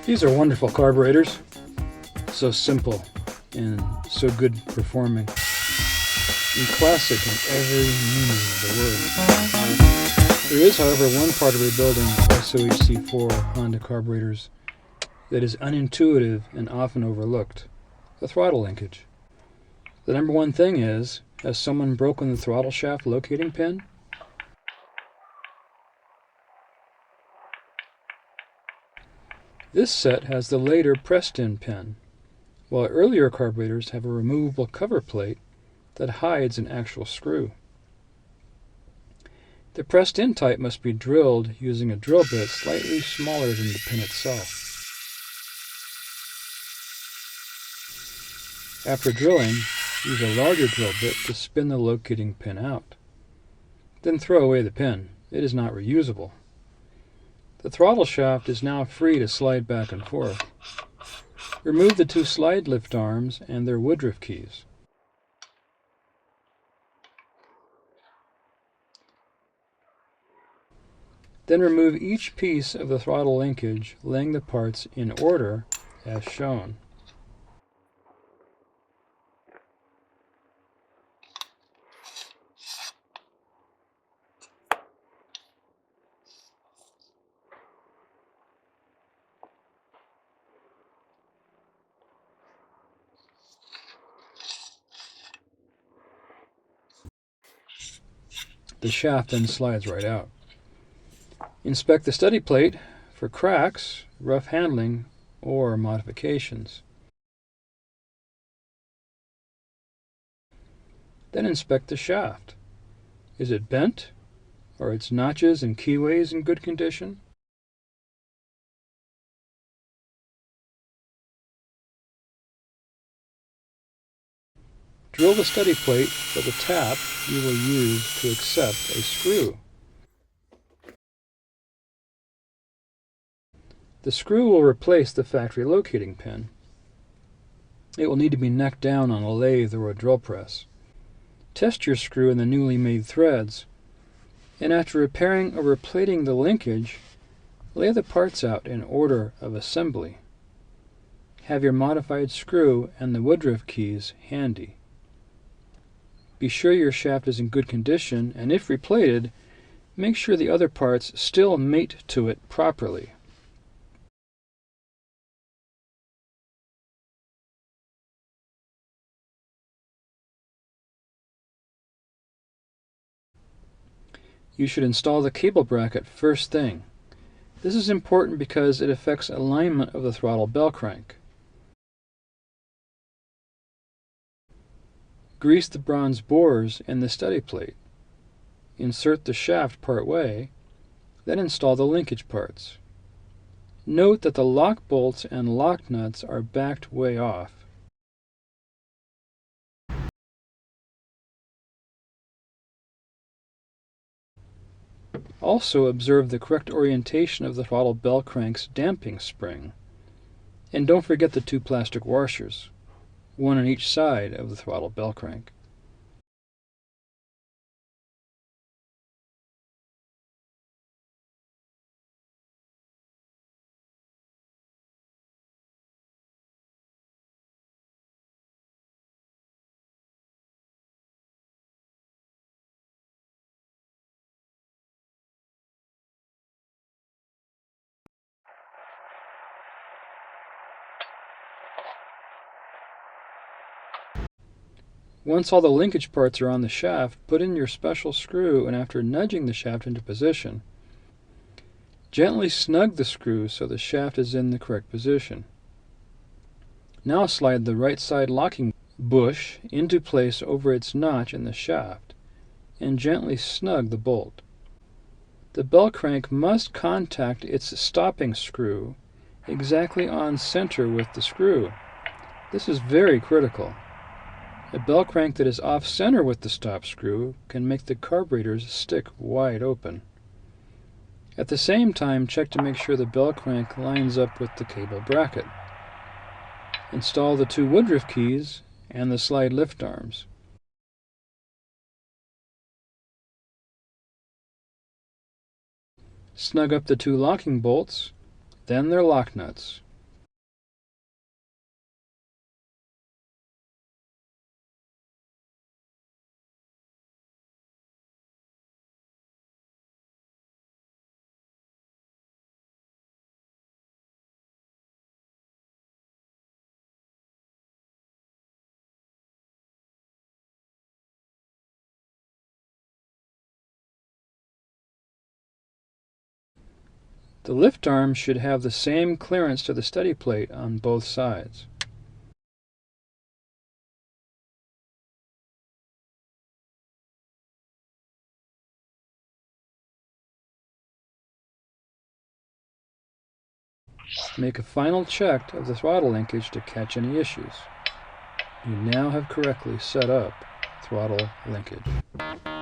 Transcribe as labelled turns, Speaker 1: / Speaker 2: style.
Speaker 1: These are wonderful carburetors, so simple and so good performing, and classic in every meaning of the word. There is, however, one part of rebuilding SOHC4 Honda carburetors that is unintuitive and often overlooked: the throttle linkage. The number one thing is, has someone broken the throttle shaft locating pin? This set has the later pressed-in pin, while earlier carburetors have a removable cover plate that hides an actual screw. The pressed-in type must be drilled using a drill bit slightly smaller than the pin itself. After drilling, use a larger drill bit to spin the locating pin out. Then throw away the pin. It is not reusable. The throttle shaft is now free to slide back and forth. Remove the two slide lift arms and their woodruff keys. Then remove each piece of the throttle linkage, laying the parts in order as shown. The shaft then slides right out. Inspect the study plate for cracks, rough handling, or modifications. Then inspect the shaft. Is it bent? Are its notches and keyways in good condition? Drill the study plate for the tap you will use to accept a screw. The screw will replace the factory locating pin. It will need to be necked down on a lathe or a drill press. Test your screw in the newly made threads, and after repairing or replating the linkage, lay the parts out in order of assembly. Have your modified screw and the woodruff keys handy. Be sure your shaft is in good condition, and if replated, make sure the other parts still mate to it properly. You should install the cable bracket first thing. This is important because it affects alignment of the throttle bell crank. Grease the bronze bores in the study plate. Insert the shaft part way, then install the linkage parts. Note that the lock bolts and lock nuts are backed way off. Also observe the correct orientation of the throttle bell crank's damping spring. And don't forget the two plastic washers, one on each side of the throttle bell crank. Once all the linkage parts are on the shaft, put in your special screw, and after nudging the shaft into position, gently snug the screw so the shaft is in the correct position. Now slide the right side locking bush into place over its notch in the shaft, and gently snug the bolt. The bell crank must contact its stopping screw exactly on center with the screw. This is very critical. A bell crank that is off-center with the stop screw can make the carburetors stick wide open. At the same time, check to make sure the bell crank lines up with the cable bracket. Install the two woodruff keys and the slide lift arms. Snug up the two locking bolts, then their lock nuts. The lift arm should have the same clearance to the steady plate on both sides. Make a final check of the throttle linkage to catch any issues. You now have correctly set up throttle linkage.